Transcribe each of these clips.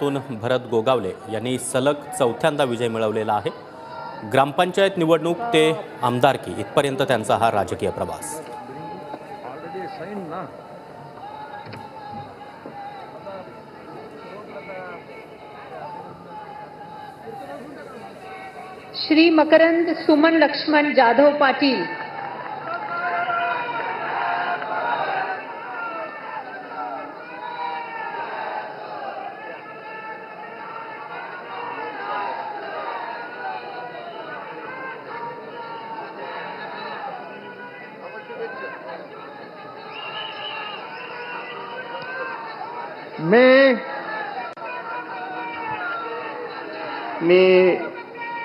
तून भरत गोगावले यांनी सलग चौथ्यांदा विजय मिळवलेला आहे। ग्रामपंचायत निवडणूक ते आमदारकी इथपर्यंत त्यांचा हा राजकीय प्रवास। श्री मकरंद सुमन लक्ष्मण जाधव पाटील, मी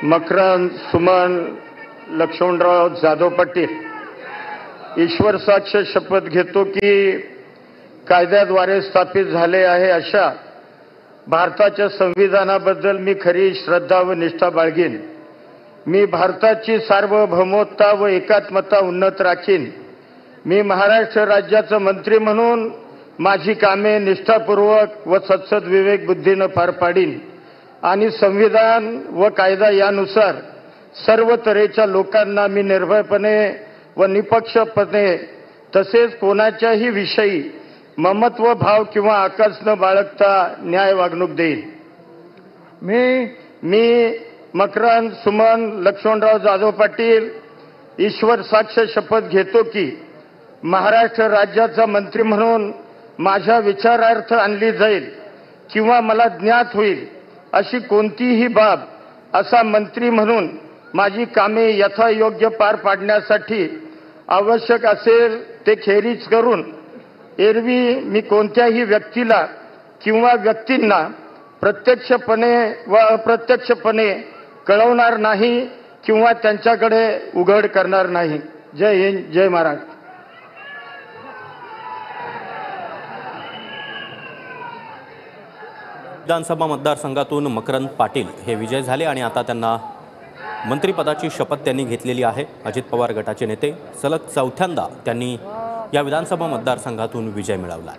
मकरंद सुमन लक्ष्मणराव जाधव पाटील ईश्वर साक्ष शपथ घेतो की कायद्याद्वारे स्थापित झाले आहे अशा भारताच्या संविधानाबद्दल मी खरी श्रद्धा व निष्ठा बाळगीन। मी भारताची सार्वभौमत्ता व एकात्मता उन्नत राखीन। मी महाराष्ट्र राज्याचा मंत्री म्हणून माझी कामे निष्ठापूर्वक व सत्सद विवेक बुद्धीने पार पाडीन आणि संविधान व कायदा यानुसार सर्व तऱ्हेच्या लोकांना मी निर्भयपणे व निपक्षपणे तसेच कोणाच्याही विषयी ममत्व भाव किंवा आकस न बाळगता न्याय वागणूक देईन। मी मकरंद सुमन लक्ष्मणराव जाधव पाटील ईश्वर साक्ष शपथ घेतो की महाराष्ट्र राज्याचा मंत्री म्हणून माझ्या विचारार्थ आणली जाईल किंवा मला ज्ञात होईल अशी कोणतीही बाब असा मंत्री म्हणून माझी कामे यथायोग्य पार पाडण्यासाठी आवश्यक असेल ते खेरीज करून एरवी मी कोणत्याही व्यक्तीला किंवा व्यक्तींना प्रत्यक्षपणे व अप्रत्यक्षपणे कळवणार नाही किंवा त्यांच्याकडे उघड करणार नाही। जय हिंद, जय महाराष्ट्र। विधानसभा मतदारसंघातून मकरंद पाटील हे विजय झाले आणि आता त्यांना मंत्रिपदाची शपथ त्यांनी घेतलेली आहे। अजित पवार गटाचे नेते सलग चौथ्यांदा त्यांनी या विधानसभा मतदारसंघातून विजय मिळवला।